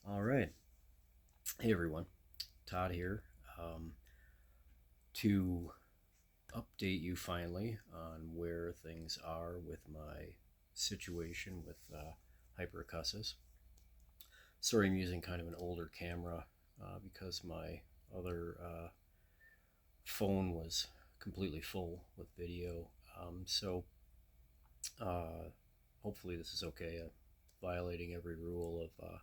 All right. Hey, everyone. Todd here to update you finally on where things are with my situation with Hyperacusis. Sorry, I'm using kind of an older camera because my other phone was completely full with video. So uh, hopefully, this is okay. Violating every rule of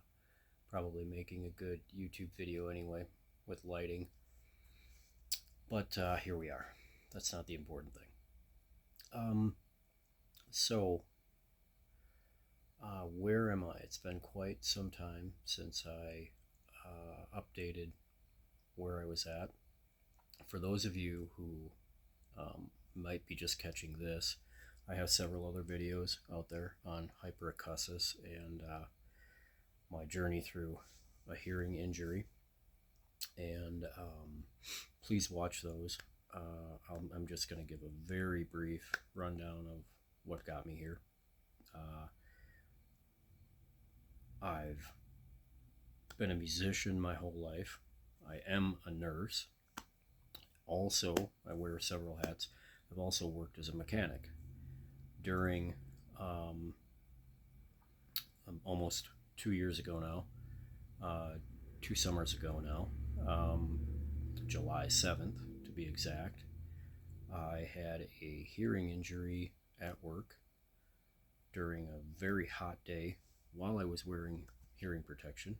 probably making a good YouTube video anyway with lighting. But here we are. That's not the important thing. Um, so, where am I? It's been quite some time since I updated where I was at. For those of you who might be just catching this, I have several other videos out there on hyperacusis and my journey through a hearing injury. And please watch those. I'm just going to give a very brief rundown of what got me here. I've been a musician my whole life. I am a nurse. Also, I wear several hats. I've also worked as a mechanic during almost 2 years ago now, 2 summers ago now, July 7th to be exact. I had a hearing injury at work during a very hot day while I was wearing hearing protection.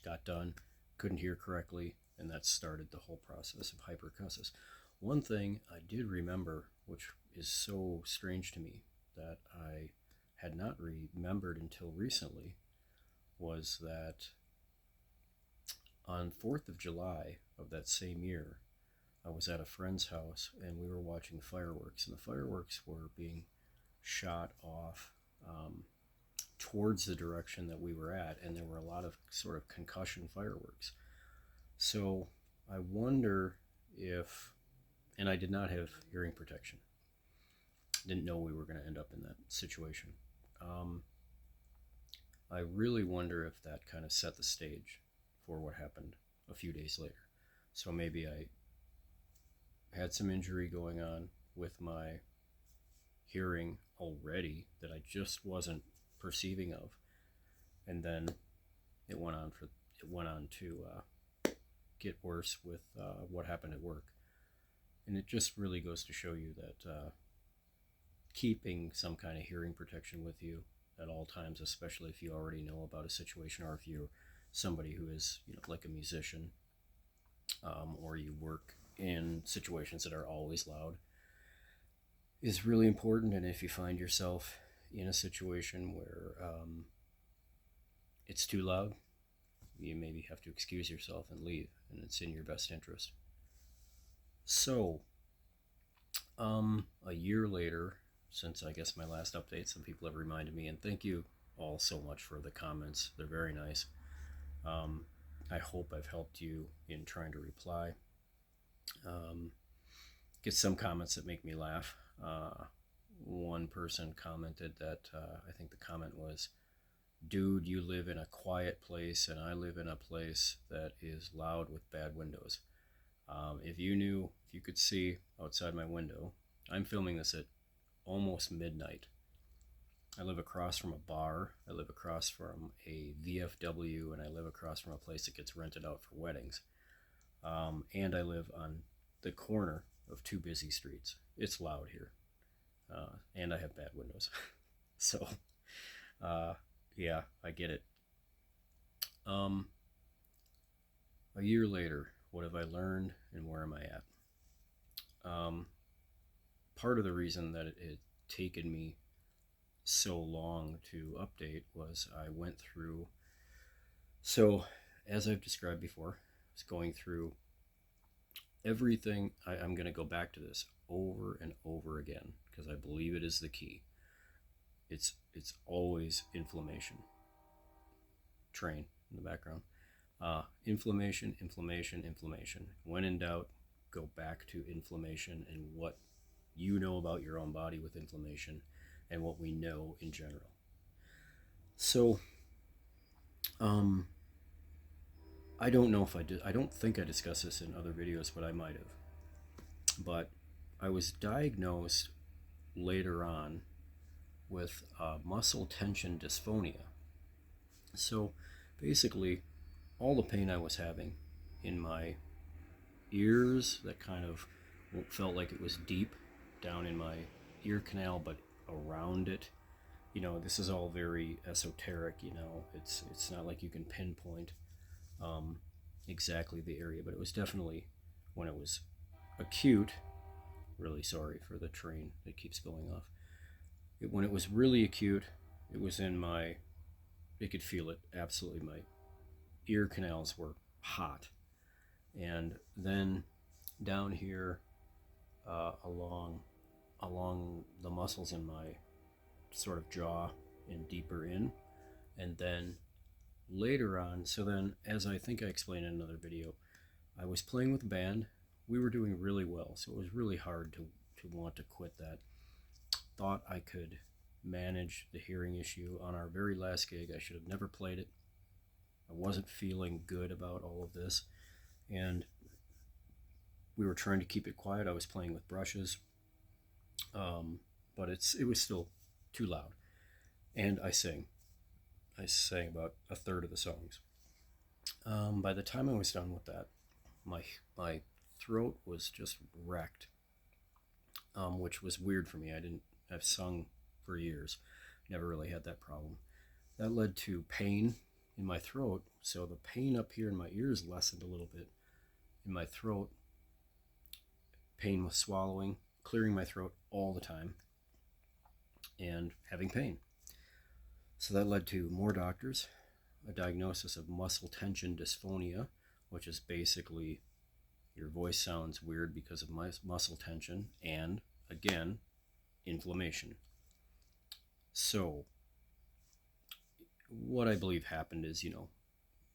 Got done, couldn't hear correctly, and that started the whole process of hyperacusis. One thing I did remember, which is so strange to me that I had not remembered until recently, was that on 4th of July of that same year, I was at a friend's house and we were watching fireworks, and the fireworks were being shot off towards the direction that we were at, and there were a lot of sort of concussion fireworks. So I wonder if, and I did not have hearing protection, didn't know we were going to end up in that situation. Um, I really wonder if that kind of set the stage for what happened a few days later. So maybe I had some injury going on with my hearing already that I just wasn't perceiving of, and then it went on to get worse with what happened at work. And it just really goes to show you that keeping some kind of hearing protection with you at all times, especially if you already know about a situation, or if you're somebody who is, like a musician, or you work in situations that are always loud, is really important. And if you find yourself in a situation where it's too loud, you maybe have to excuse yourself and leave, and it's in your best interest. So, a year later, since I guess my last update, some people have reminded me, and thank you all so much for the comments. They're very nice. I hope I've helped you in trying to reply. Get some comments that make me laugh. One person commented that, I think the comment was, "Dude, you live in a quiet place and I live in a place that is loud with bad windows." If you could see outside my window, I'm filming this at almost midnight. I live across from a bar, I live across from a VFW, and I live across from a place that gets rented out for weddings. And I live on the corner of two busy streets. It's loud here. And I have bad windows. So, yeah, I get it. A year later, what have I learned and where am I at? Part of the reason that it had taken me so long to update was I went through, so as I've described before, I was going through everything. I'm going to go back to this over and over again because I believe it is the key. It's always inflammation. Train in the background. Inflammation, inflammation, inflammation. When in doubt, go back to inflammation and what you know about your own body with inflammation and what we know in general. So, I don't know if I did. I don't think I discussed this in other videos, but I might have. But I was diagnosed later on with muscle tension dysphonia. So basically, all the pain I was having in my ears that kind of felt like it was deep down in my ear canal, but around it. This is all very esoteric. It's not like you can pinpoint um, exactly the area, but it was definitely when it was acute. Really sorry for the train that keeps going off. When it was really acute, it was in my. You could feel it absolutely. My ear canals were hot, and then down here along the muscles in my sort of jaw and deeper in, and then later on. So then, as I think I explained in another video, I was playing with a band. We were doing really well, so it was really hard to want to quit that. Thought I could manage the hearing issue on our very last gig. I should have never played it. I wasn't feeling good about all of this, and we were trying to keep it quiet. I was playing with brushes, but it was still too loud. And I sang. I sang about a third of the songs. By the time I was done with that, my throat was just wrecked, which was weird for me. I've sung for years, never really had that problem. That led to pain in my throat, so the pain up here in my ears lessened a little bit. In my throat, pain with swallowing, clearing my throat all the time, and having pain. So that led to more doctors, a diagnosis of muscle tension dysphonia, which is basically your voice sounds weird because of muscle tension, and again, inflammation. So what I believe happened is,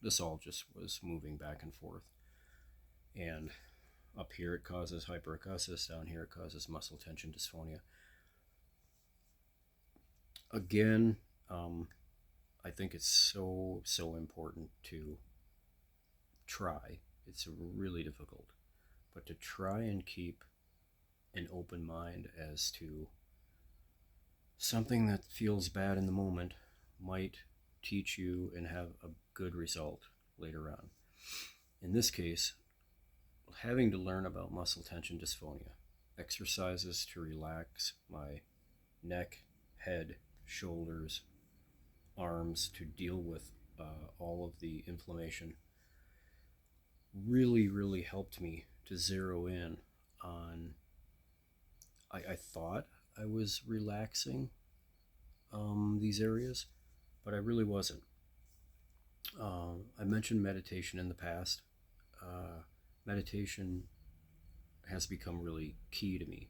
this all just was moving back and forth. And up here it causes hyperacusis, down here it causes muscle tension dysphonia. Again, I think it's so important to try. It's really difficult, but to try and keep an open mind as to something that feels bad in the moment might teach you and have a good result later on. In this case, having to learn about muscle tension dysphonia, exercises to relax my neck, head, shoulders, arms to deal with all of the inflammation really helped me to zero in on. I thought I was relaxing these areas, but I really wasn't. I mentioned meditation in the past. Meditation has become really key to me.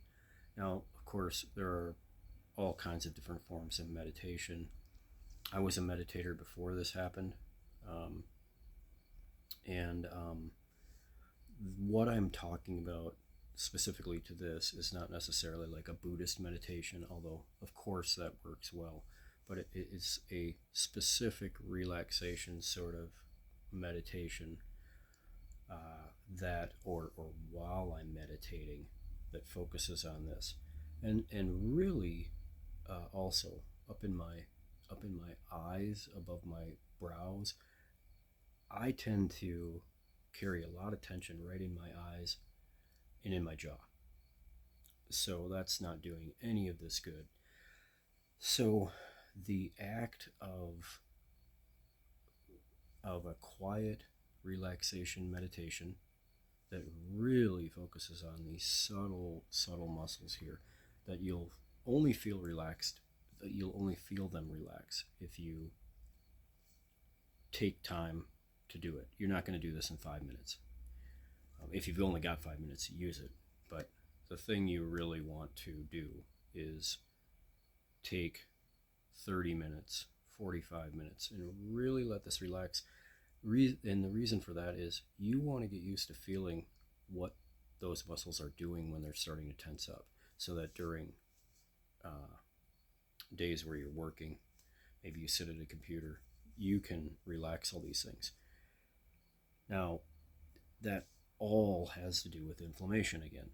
Now, of course, there are all kinds of different forms of meditation. I was a meditator before this happened. And what I'm talking about specifically to this is not necessarily like a Buddhist meditation, although of course that works well, but it is a specific relaxation sort of meditation that or while I'm meditating that focuses on this, and really also up in my eyes, above my brows. I tend to carry a lot of tension right in my eyes and in my jaw. So that's not doing any of this good. So the act of a quiet relaxation meditation that really focuses on these subtle muscles here that you'll only feel relaxed, that you'll only feel them relax if you take time to do it. You're not going to do this in 5 minutes. If you've only got 5 minutes, use it. But the thing you really want to do is take 30 minutes, 45 minutes, and really let this relax. And the reason for that is you want to get used to feeling what those muscles are doing when they're starting to tense up, so that during days where you're working, maybe you sit at a computer, you can relax all these things. Now, that all has to do with inflammation again,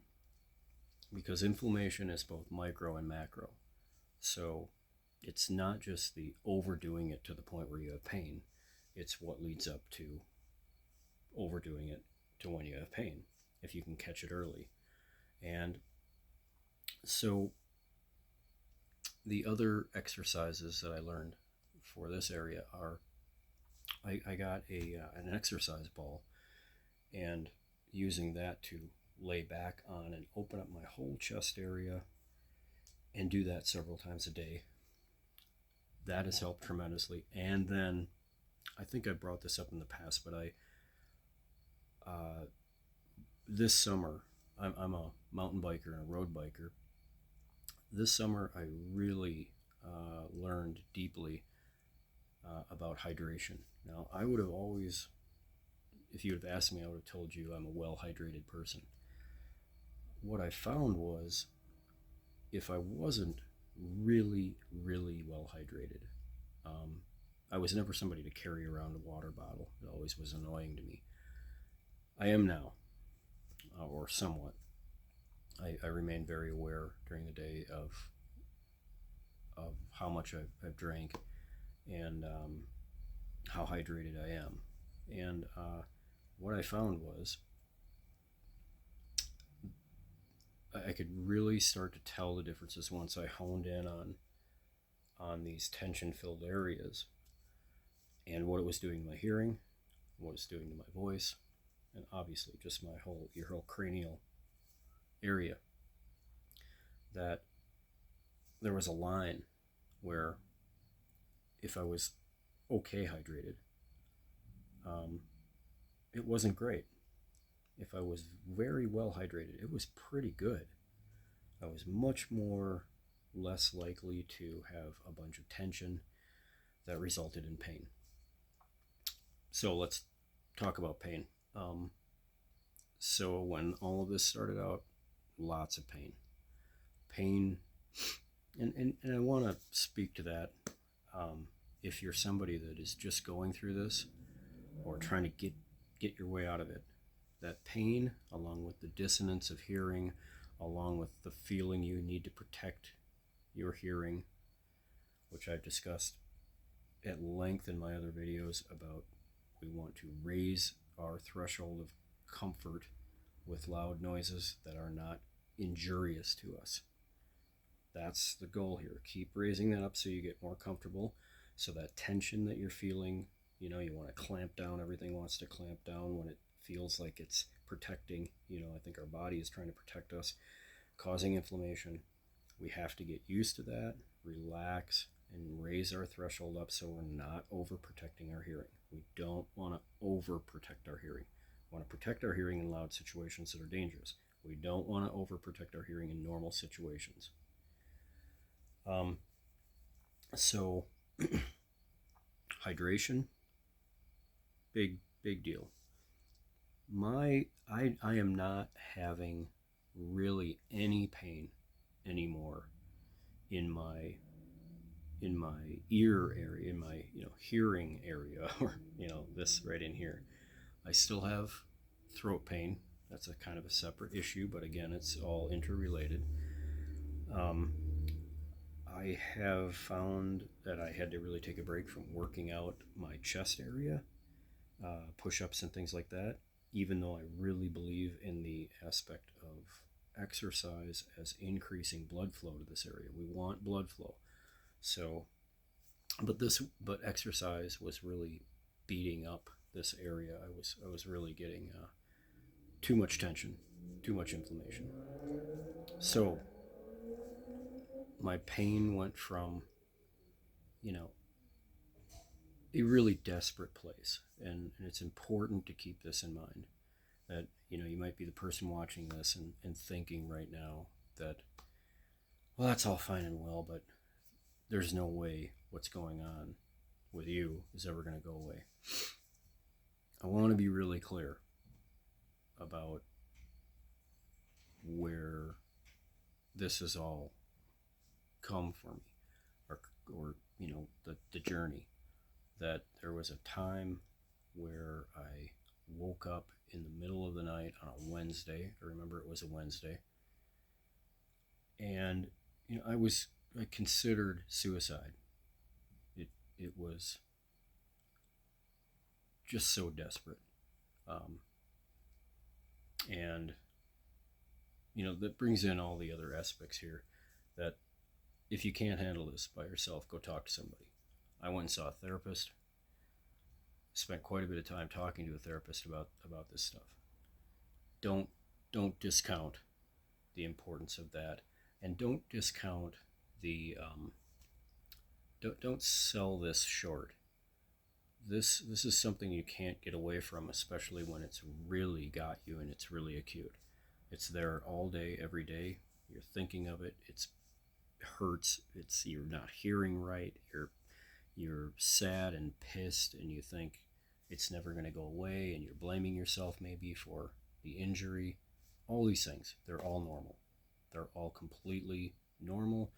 because inflammation is both micro and macro. So it's not just the overdoing it to the point where you have pain, it's what leads up to overdoing it to when you have pain, if you can catch it early. And so the other exercises that I learned for this area are I got an exercise ball, and using that to lay back on and open up my whole chest area and do that several times a day. That has helped tremendously. And then I think I brought this up in the past, but this summer, I'm a mountain biker and a road biker. This summer, I really learned deeply about hydration. Now, I would have always, if you would have asked me, I would have told you I'm a well hydrated person. What I found was if I wasn't really, really well hydrated, I was never somebody to carry around a water bottle. It always was annoying to me. I am now, or somewhat. I remain very aware during the day of how much I've drank and how hydrated I am. And what I found was I could really start to tell the differences once I honed in on these tension-filled areas and what it was doing to my hearing, what it's doing to my voice, and obviously just your whole cranial area. That there was a line where if I was okay hydrated, it wasn't great. If I was very well hydrated, it was pretty good. I was much less likely to have a bunch of tension that resulted in pain. So let's talk about pain. So when all of this started out, lots of pain. And I want to speak to that. If you're somebody that is just going through this or trying to get your way out of it, that pain, along with the dissonance of hearing, along with the feeling you need to protect your hearing, which I've discussed at length in my other videos about we want to raise our threshold of comfort with loud noises that are not injurious to us. That's the goal here. Keep raising that up so you get more comfortable. So that tension that you're feeling, you want to clamp down. Everything wants to clamp down when it feels like it's protecting. I think our body is trying to protect us, causing inflammation. We have to get used to that, relax, and raise our threshold up so we're not overprotecting our hearing. We don't want to overprotect our hearing. We want to protect our hearing in loud situations that are dangerous. We don't want to overprotect our hearing in normal situations. So hydration, big deal. I am not having really any pain anymore in my ear area, in my hearing area, or this right in here. I still have throat pain. That's a kind of a separate issue, but again, it's all interrelated. I have found that I had to really take a break from working out my chest area, push-ups and things like that, even though I really believe in the aspect of exercise as increasing blood flow to this area. We want blood flow. So, but exercise was really beating up this area. I was really getting too much tension, too much inflammation. So my pain went from, a really desperate place. And it's important to keep this in mind that, you might be the person watching this and thinking right now that, well, that's all fine and well, but there's no way what's going on with you is ever going to go away. I want to be really clear about where this has all come for me, or the journey. That there was a time where I woke up in the middle of the night on a Wednesday. I remember it was a Wednesday. And, I considered suicide. It was just so desperate. Um, and, that brings in all the other aspects here that if you can't handle this by yourself, go talk to somebody. I went and saw a therapist, spent quite a bit of time talking to a therapist about this stuff. Don't discount the importance of that, and don't discount the don't sell this short. This is something you can't get away from, especially when it's really got you and it's really acute. It's there all day, every day. You're thinking of it. It hurts. You're not hearing right. You're sad and pissed, and you think it's never going to go away, and you're blaming yourself maybe for the injury. All these things, they're all normal. They're all completely normal,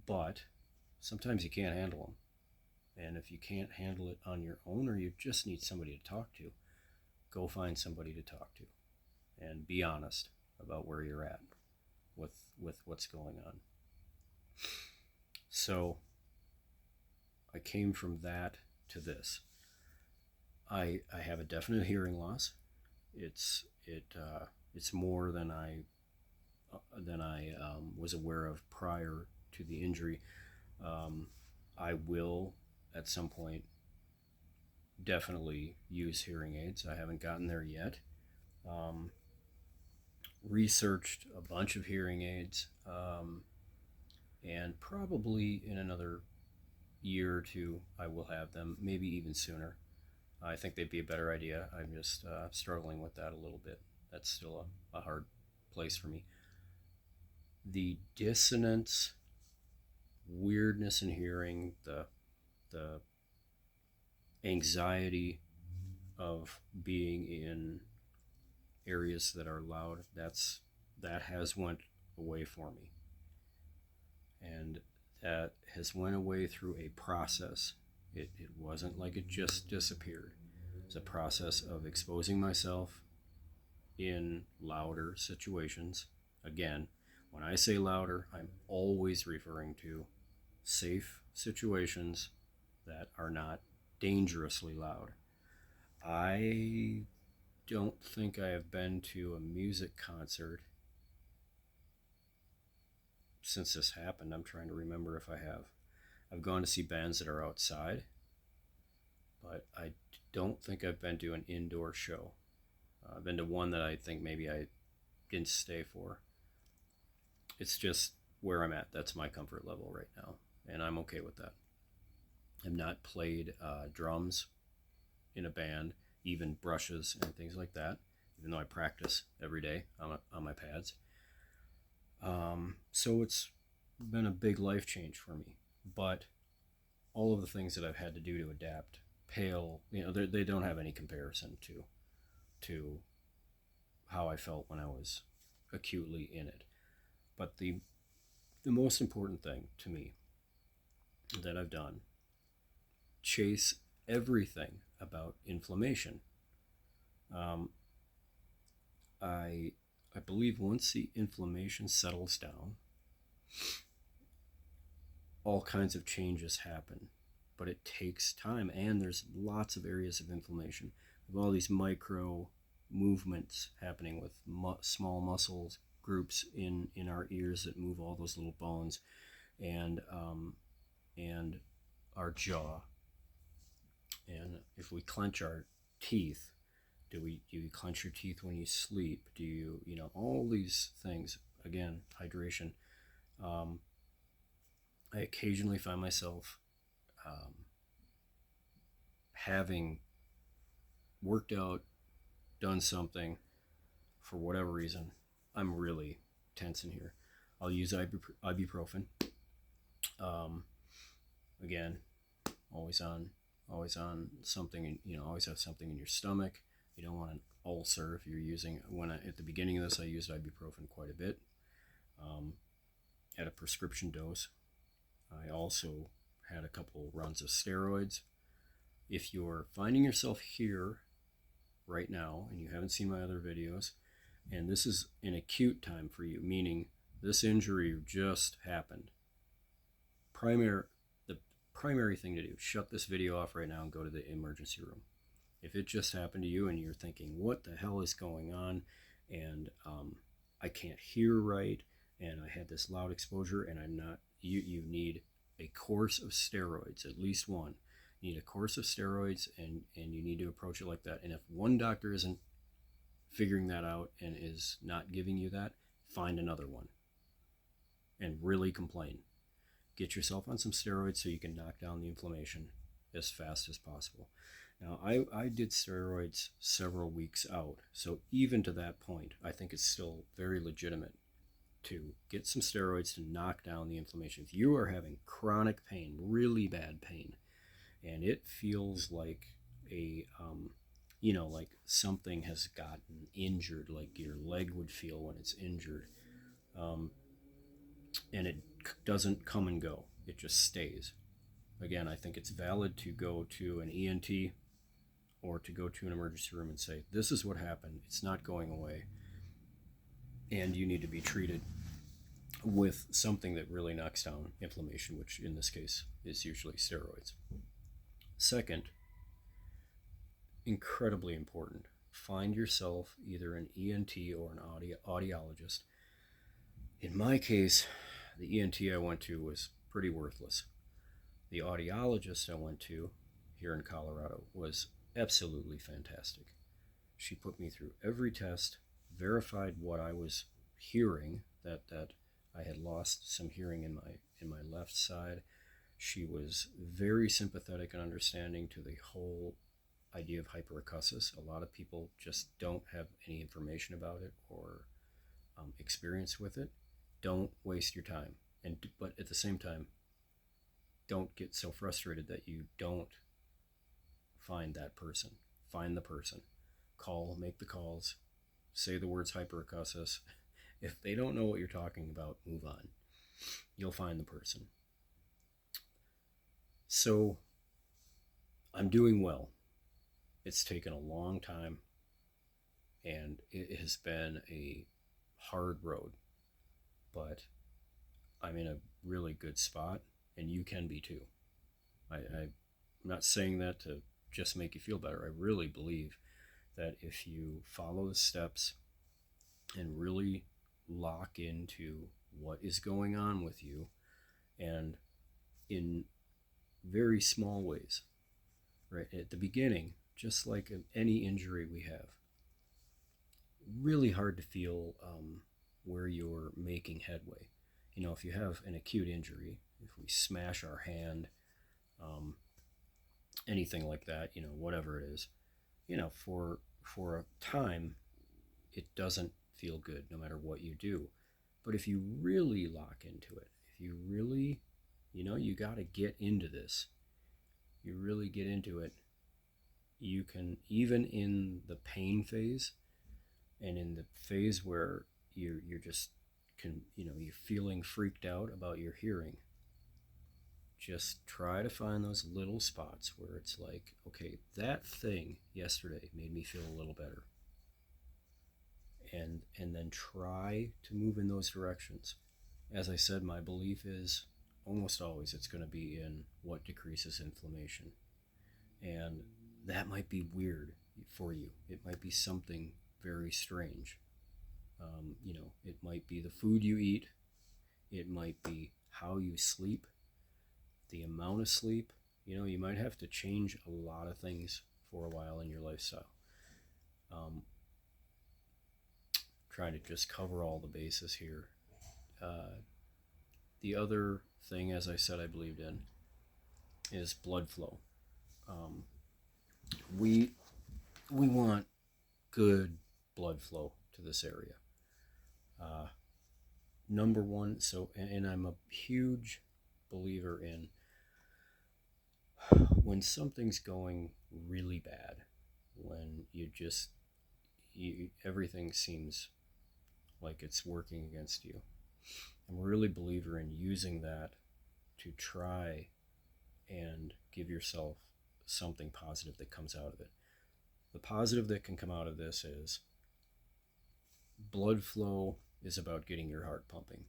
but sometimes you can't handle them. And if you can't handle it on your own, or you just need somebody to talk to, go find somebody to talk to and be honest about where you're at with what's going on. So I came from that to this. I have a definite hearing loss. It's more than I was aware of prior to the injury. I will at some point definitely use hearing aids. I haven't gotten there yet. Researched a bunch of hearing aids, and probably in another year or two I will have them, maybe even sooner. I think they'd be a better idea. I'm just struggling with that a little bit. That's still a hard place for me. The dissonance, weirdness in hearing, the anxiety of being in areas that are loud, that has went away for me. And that has went away through a process. It wasn't like it just disappeared. It's a process of exposing myself in louder situations. Again, when I say louder, I'm always referring to safe situations that are not dangerously loud. I don't think I have been to a music concert since this happened. I'm trying to remember if I have. I've gone to see bands that are outside, but I don't think I've been to an indoor show. I've been to one that I think maybe I didn't stay for. It's just where I'm at. That's my comfort level right now, and I'm okay with that. I've not played drums in a band, even brushes and things like that, even though I practice every day on my pads. So it's been a big life change for me. But all of the things that I've had to do to adapt pale, they don't have any comparison to how I felt when I was acutely in it. But the most important thing to me that I've done, chase everything about inflammation. I believe once the inflammation settles down, all kinds of changes happen, but it takes time, and there's lots of areas of inflammation. We have all these micro movements happening with small muscles groups in our ears that move all those little bones, and our jaw. And if we clench our teeth, do you clench your teeth when you sleep? Do you all these things? Again, hydration. I occasionally find myself having worked out, done something, for whatever reason, I'm really tense in here. I'll use ibuprofen. Again, always on something, always have something in your stomach. You don't want an ulcer if you're using, at the beginning of this, I used ibuprofen quite a bit, at a prescription dose. I also had a couple runs of steroids. If you're finding yourself here right now and you haven't seen my other videos, and this is an acute time for you, meaning this injury just happened, the primary thing to do, shut this video off right now and go to the emergency room. If it just happened to you and you're thinking, what the hell is going on? And I can't hear right, and I had this loud exposure, and I'm not, you need a course of steroids, at least one. You need a course of steroids, and you need to approach it like that. And if one doctor isn't figuring that out and is not giving you that, find another one and really complain. Get yourself on some steroids so you can knock down the inflammation as fast as possible. Now, I did steroids several weeks out, so even to that point, I think it's still very legitimate to get some steroids to knock down the inflammation. If you are having chronic pain, really bad pain, and it feels like like something has gotten injured, like your leg would feel when it's injured, and it doesn't come and go, it just stays. Again, I think it's valid to go to an ENT or to go to an emergency room and say, this is what happened, it's not going away, and you need to be treated with something that really knocks down inflammation, which in this case is usually steroids. Second, incredibly important, find yourself either an ENT or an audiologist. In my case, the ENT I went to was pretty worthless. The audiologist I went to here in Colorado was absolutely fantastic. She put me through every test, verified what I was hearing, that I had lost some hearing in my left side. She was very sympathetic and understanding to the whole idea of hyperacusis. A lot of people just don't have any information about it or experience with it. Don't waste your time, but at the same time, don't get so frustrated that you don't find that person. Find the person. Call, make the calls, say the words hyperacusis. If they don't know what you're talking about, move on. You'll find the person. So, I'm doing well. It's taken a long time, and it has been a hard road, but I'm in a really good spot, and you can be too. I'm not saying that to just make you feel better. I really believe that if you follow the steps and really lock into what is going on with you, and in very small ways, right at the beginning, just like any injury we have, really hard to feel where you're making headway. If you have an acute injury, if we smash our hand, anything like that, whatever it is, for a time, it doesn't feel good no matter what you do. But if you really lock into it, if you really, you got to get into this, you really get into it, you can, even in the pain phase and in the phase where you're just you're feeling freaked out about your hearing, just try to find those little spots where it's like, okay, that thing yesterday made me feel a little better, and then try to move in those directions. As I said, my belief is almost always it's going to be in what decreases inflammation, and that might be weird for you. It might be something very strange. It might be the food you eat, it might be how you sleep, the amount of sleep. You might have to change a lot of things for a while in your lifestyle. Trying to just cover all the bases here. The other thing, as I said, I believed in is blood flow. We want good blood flow to this area. Number one, and I'm a huge believer in when something's going really bad, when everything seems like it's working against you. I'm a really believer in using that to try and give yourself something positive that comes out of it. The positive that can come out of this is blood flow is about getting your heart pumping.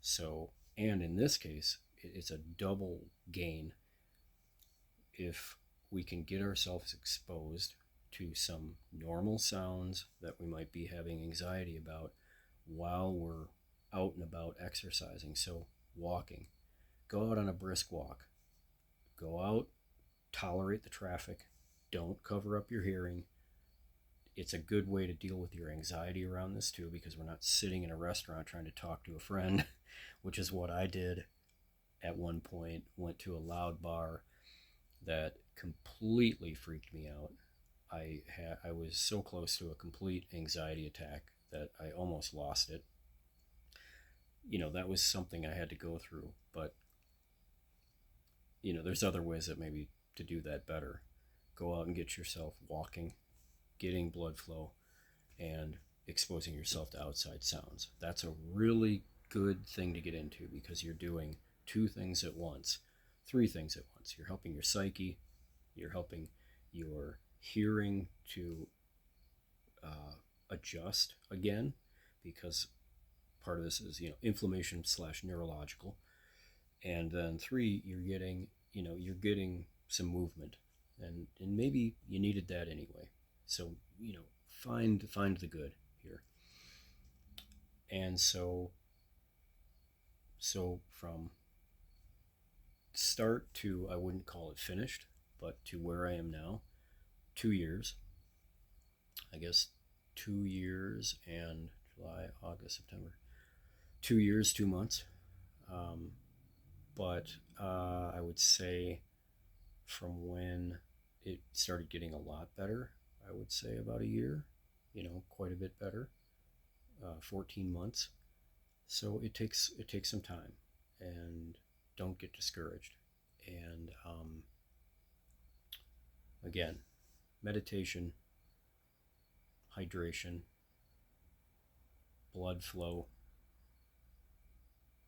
So, and in this case, it's a double gain if we can get ourselves exposed to some normal sounds that we might be having anxiety about while we're out and about exercising. So, walking, go out on a brisk walk, go out, tolerate the traffic, don't cover up your hearing. It's a good way to deal with your anxiety around this too, because we're not sitting in a restaurant trying to talk to a friend, which is what I did at one point. Went to a loud bar that completely freaked me out. I was so close to a complete anxiety attack that I almost lost it. That was something I had to go through, but there's other ways that maybe to do that better. Go out and get yourself walking, getting blood flow, and exposing yourself to outside sounds. That's a really good thing to get into, because you're doing two things at once, three things at once. You're helping your psyche, you're helping your hearing to adjust again, because part of this is inflammation / neurological, and then three, you're getting some movement, and maybe you needed that anyway. So find the good here. And so from start to, I wouldn't call it finished, but to where I am now, 2 years, I guess. 2 years and July, August, September, 2 years, 2 months. But I would say from when it started getting a lot better, I would say about a year, quite a bit better, 14 months. So it takes some time, and don't get discouraged. And again, meditation, hydration, blood flow,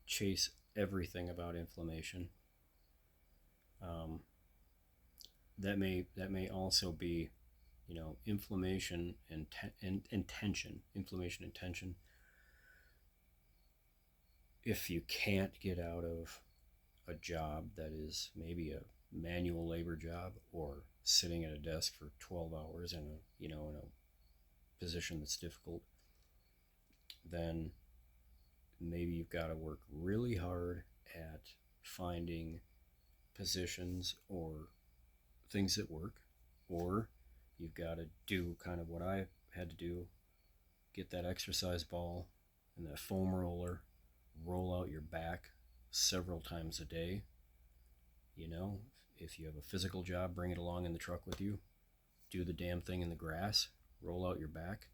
chase everything about inflammation. That may also be, inflammation and tension. Inflammation and tension. If you can't get out of a job that is maybe a manual labor job, or sitting at a desk for 12 hours in a position that's difficult, then maybe you've got to work really hard at finding positions or things that work, or you've got to do kind of what I had to do, get that exercise ball and that foam roller, roll out your back several times a day. If you have a physical job, bring it along in the truck with you. Do the damn thing in the grass, roll out your back.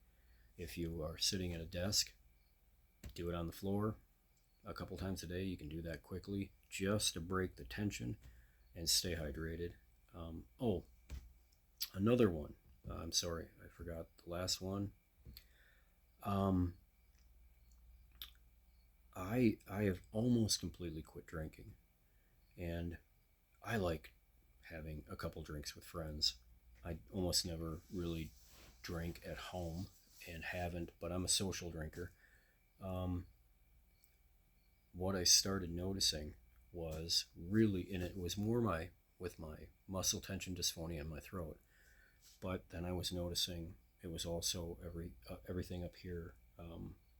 If you are sitting at a desk, do it on the floor a couple times a day. You can do that quickly, just to break the tension and stay hydrated. Another one. I'm sorry, I forgot the last one. I have almost completely quit drinking, and I like having a couple drinks with friends. I almost never really drink at home, and haven't, but I'm a social drinker. What I started noticing was really, and it was more with my muscle tension, dysphonia in my throat, but then I was noticing it was also everything up here,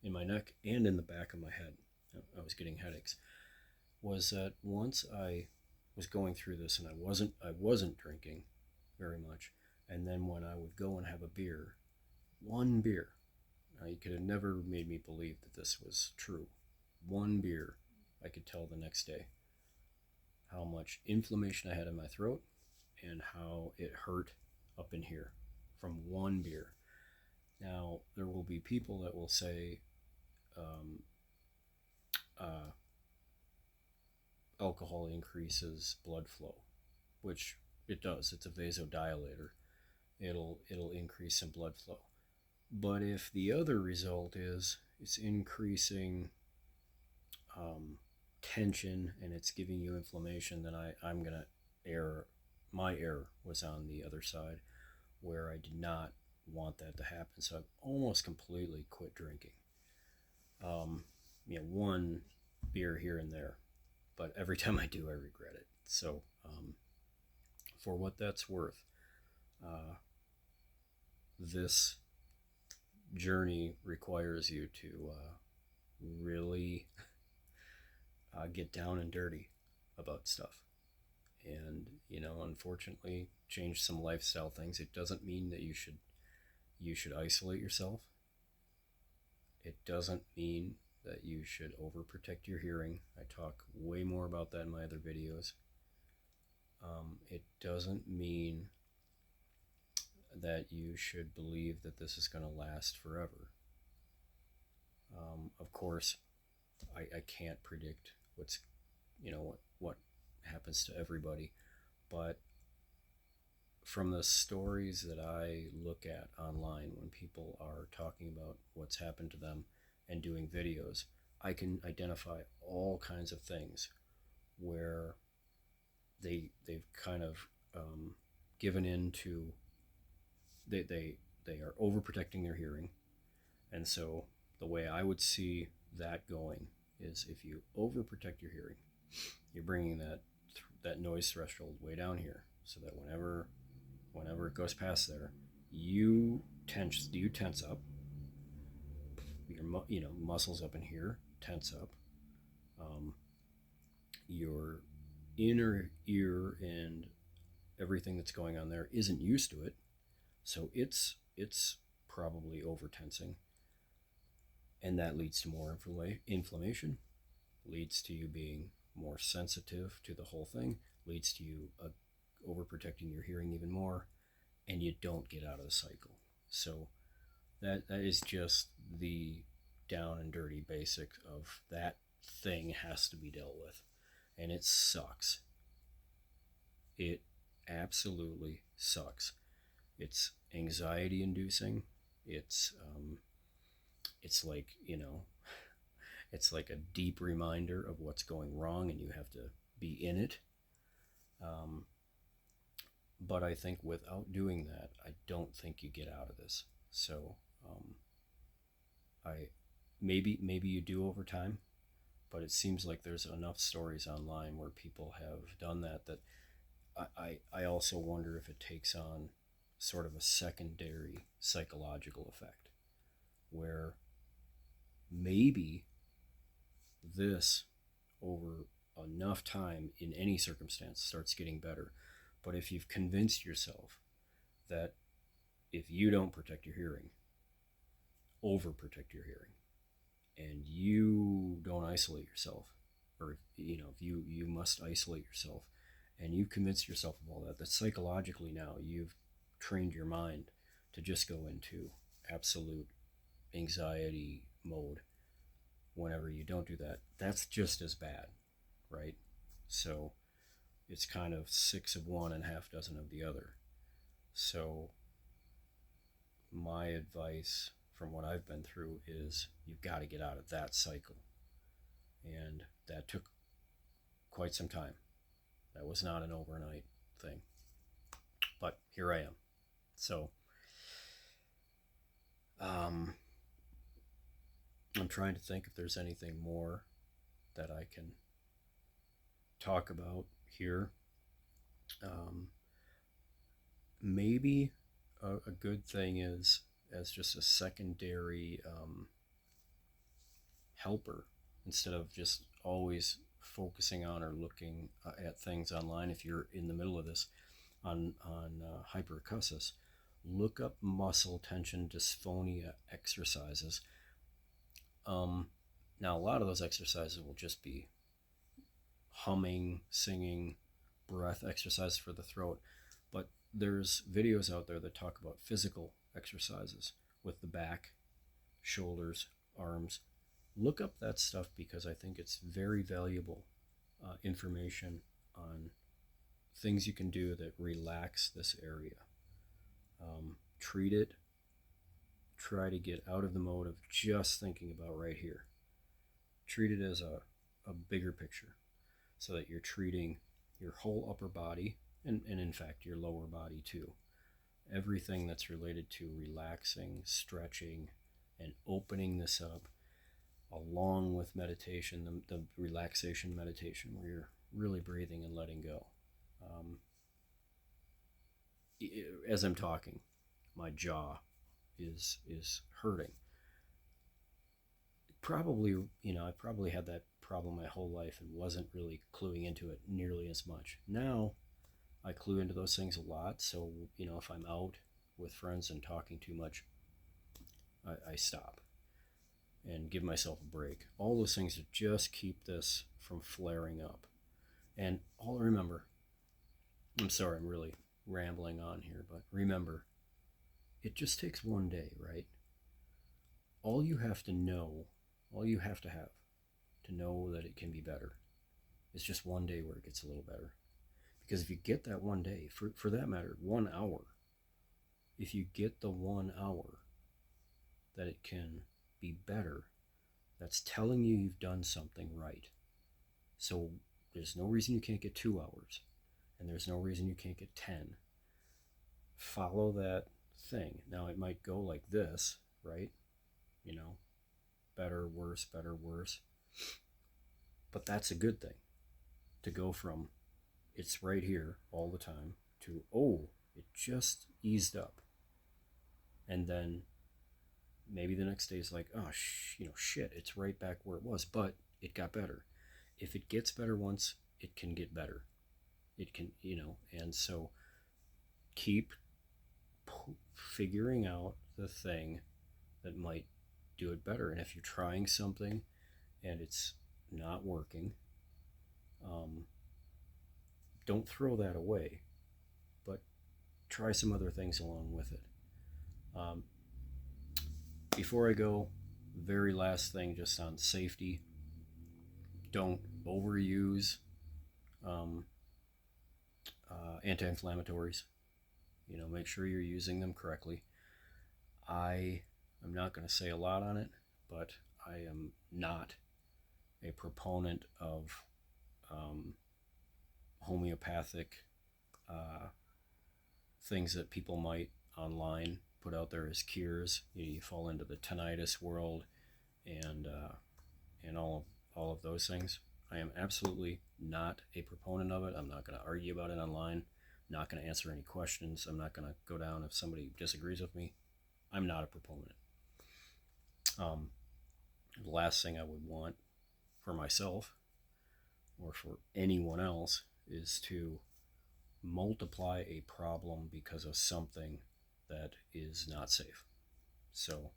in my neck and in the back of my head. I was getting headaches. Was that once I was going through this, and I wasn't drinking very much, and then when I would go and have a beer, one beer, you could have never made me believe that this was true. One beer, I could tell the next day how much inflammation I had in my throat and how it hurt up in here from one beer. Now, there will be people that will say alcohol increases blood flow, which it does. It's a vasodilator. It'll increase some blood flow. But if the other result is it's increasing tension and it's giving you inflammation, then I'm going to err. My error was on the other side, where I did not want that to happen. So I've almost completely quit drinking. One beer here and there, but every time I do, I regret it. So for what that's worth, this journey requires you to really get down and dirty about stuff. And unfortunately, change some lifestyle things. It doesn't mean that you should isolate yourself. It doesn't mean that you should overprotect your hearing. I talk way more about that in my other videos. It doesn't mean that you should believe that this is going to last forever. Of course, I can't predict what happens to everybody, but from the stories that I look at online when people are talking about what's happened to them and doing videos, I can identify all kinds of things where they've kind of given in to they are overprotecting their hearing. And so the way I would see that going is, if you overprotect your hearing, you're bringing that noise threshold way down here, so that whenever it goes past there, you tense up. Your muscles up in here tense up. Your inner ear and everything that's going on there isn't used to it, so it's probably over tensing, and that leads to more inflammation, leads to you being more sensitive to the whole thing, leads to you overprotecting your hearing even more, and you don't get out of the cycle. So that is just the down and dirty basic of that thing has to be dealt with, and it sucks. It absolutely sucks. It's anxiety inducing. It's like it's like a deep reminder of what's going wrong, and you have to be in it. But I think without doing that, I don't think you get out of this. So I maybe you do over time, but it seems like there's enough stories online where people have done that I also wonder if it takes on sort of a secondary psychological effect, where maybe this, over enough time in any circumstance, starts getting better. But if you've convinced yourself that if you don't protect your hearing, overprotect your hearing, and you don't isolate yourself, or if you must isolate yourself, and you've convinced yourself of all that, that psychologically now you've trained your mind to just go into absolute anxiety mode whenever you don't do that, that's just as bad, right? So it's kind of 6 of one and half dozen of the other. So my advice from what I've been through is you've got to get out of that cycle. And that took quite some time. That was not an overnight thing. But here I am. So I'm trying to think if there's anything more that I can talk about here. Maybe a good thing is, as just a secondary helper, instead of just always focusing on or looking at things online. If you're in the middle of this on hyperacusis, look up muscle tension dysphonia exercises. Now, a lot of those exercises will just be humming, singing, breath exercises for the throat, but there's videos out there that talk about physical exercises with the back, shoulders, arms. Look up that stuff, because I think it's very valuable information on things you can do that relax this area. Treat it. Try to get out of the mode of just thinking about right here. Treat it as a bigger picture, so that you're treating your whole upper body, and in fact your lower body too. everything that's related to relaxing, stretching, and opening this up, along with meditation, the relaxation meditation where you're really breathing and letting go. Um, as I'm talking, my jaw is hurting. Probably, I probably had that problem my whole life and wasn't really cluing into it nearly as much. Now I clue into those things a lot. So, if I'm out with friends and talking too much, I stop and give myself a break. All those things to just keep this from flaring up. And all remember, I'm sorry, I'm really rambling on here, but remember, it just takes one day, right? All you have to know, all you have to know that it can be better, is just one day where it gets a little better. Because if you get that one day, for that matter, 1 hour, if you get the 1 hour that it can be better, that's telling you you've done something right. So there's no reason you can't get 2 hours, and there's no reason you can't get 10. Follow that thing. Now it might go like this, right? Better, worse, better, worse. But that's a good thing, to go from it's right here all the time to, oh, it just eased up. And then maybe the next day is like, oh, shit, it's right back where it was, but it got better. If it gets better once, it can get better. It can, and so keep figuring out the thing that might do it better. And if you're trying something and it's not working, don't throw that away, but try some other things along with it. Before I go, very last thing just on safety. Don't overuse anti-inflammatories. Make sure you're using them correctly. I'm not going to say a lot on it, but I am not a proponent of homeopathic things that people might online put out there as cures. You fall into the tinnitus world and all of those things. I am absolutely not a proponent of it. I'm not going to argue about it online. I'm not going to answer any questions. I'm not going to go down if somebody disagrees with me. I'm not a proponent. The last thing I would want for myself or for anyone else is to multiply a problem because of something that is not safe. So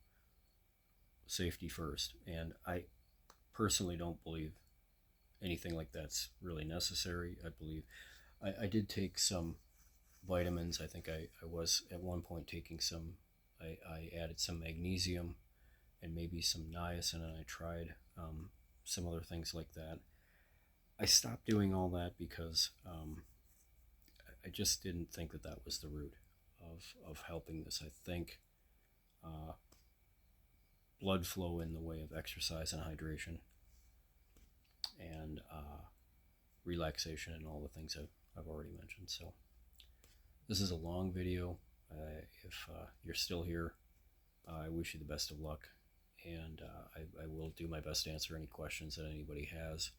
safety first. And I personally don't believe anything like that's really necessary. I believe I did take some vitamins. I think I was at one point taking some, I added some magnesium and maybe some niacin, and I tried some other things like that. I stopped doing all that because I just didn't think that was the root of helping this. I think blood flow in the way of exercise and hydration and relaxation and all the things I've already mentioned. So this is a long video. If you're still here, I wish you the best of luck, and I will do my best to answer any questions that anybody has,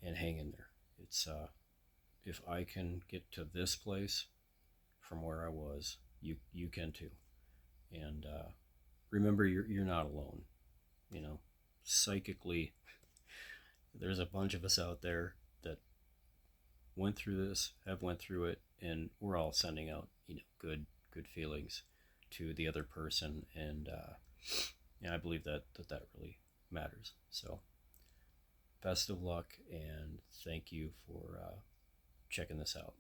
and hang in there. It's if I can get to this place from where I was, you can too. And remember, you're not alone. Psychically, there's a bunch of us out there that went through this, have went through it, and we're all sending out good feelings to the other person, and I believe that really matters. So best of luck, and thank you for checking this out.